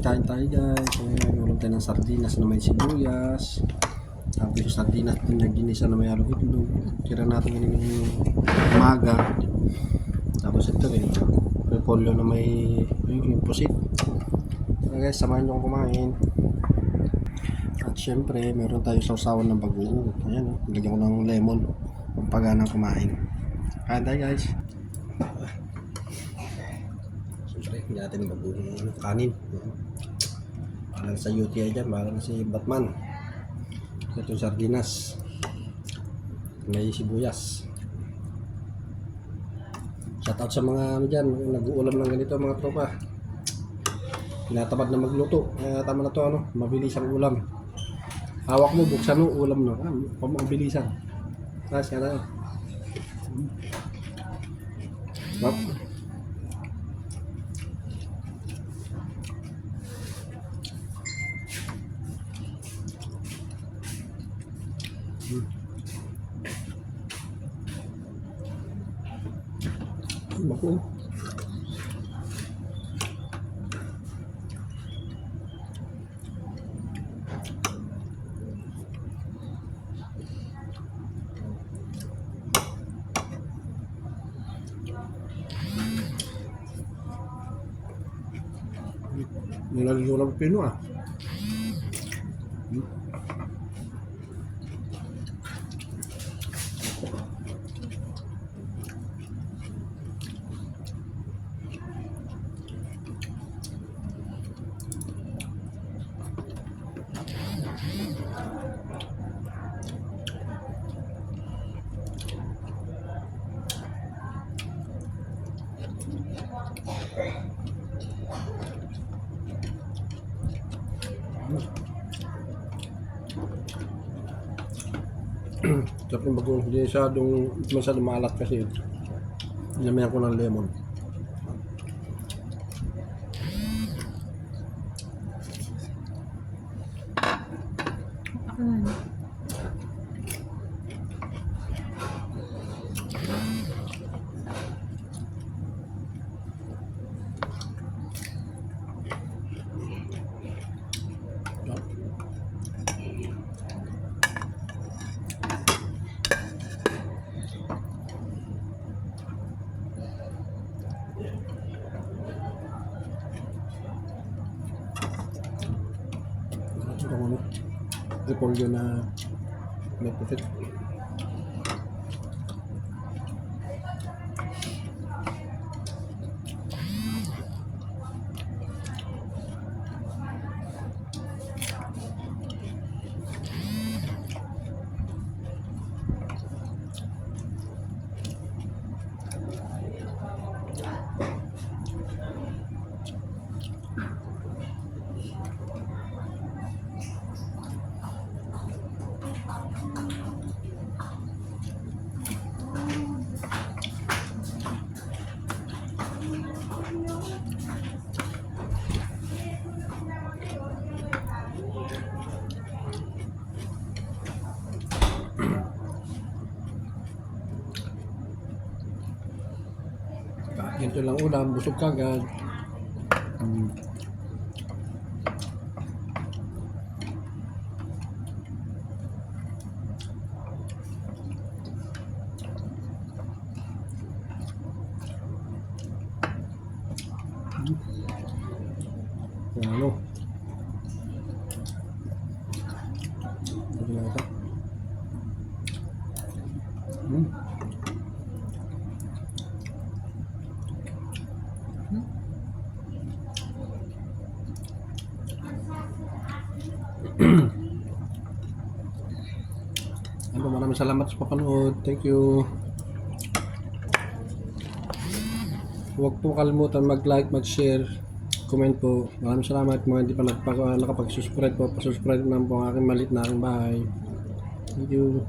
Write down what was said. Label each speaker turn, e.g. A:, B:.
A: Kain tayo guys. Ulam tayo ng sardinas na may sibuyas. Tapos yung sardinas din na ginisa na may halong itlog. Tira natin yung umaga. Tapos ito rin. Repolyo na may yung pusit. So guys, samahan nyo kumain. At syempre, meron tayo sausawan ng bagoong. Ayan o, lagyan ko ng lemon. Pampaganang kumain. Kain tayo guys. Siyempre, hindi natin bagoong kanin. Parang sa UTI dyan, parang si Batman. Ito sardinas. May sibuyas. Shoutout sa mga dyan, nag-uulam ng ganito mga tropa. Tinatamad na magluto. Kaya tama na to, mabilis ang ulam. Hawak mo, buksan mo, ulam na. Mabilisan. Tapos yan na. Stop. Baku. Nilalagyan ko ng pino Tapos yung bagong hindi masyadong maalat kasi nilamayan ko ng lemon. Ito repolyo na may pusit. Ganito lang ulam, busog kagad. Ano? Ito lang ito. Maraming salamat sa papanood. Thank you. Huwag po kalimutan mag-like, mag-share, comment po. Maraming salamat. Mga hindi pa nakapag-subscribe po, pasubscribe naman po ang aking malit na aking bahay. Thank you.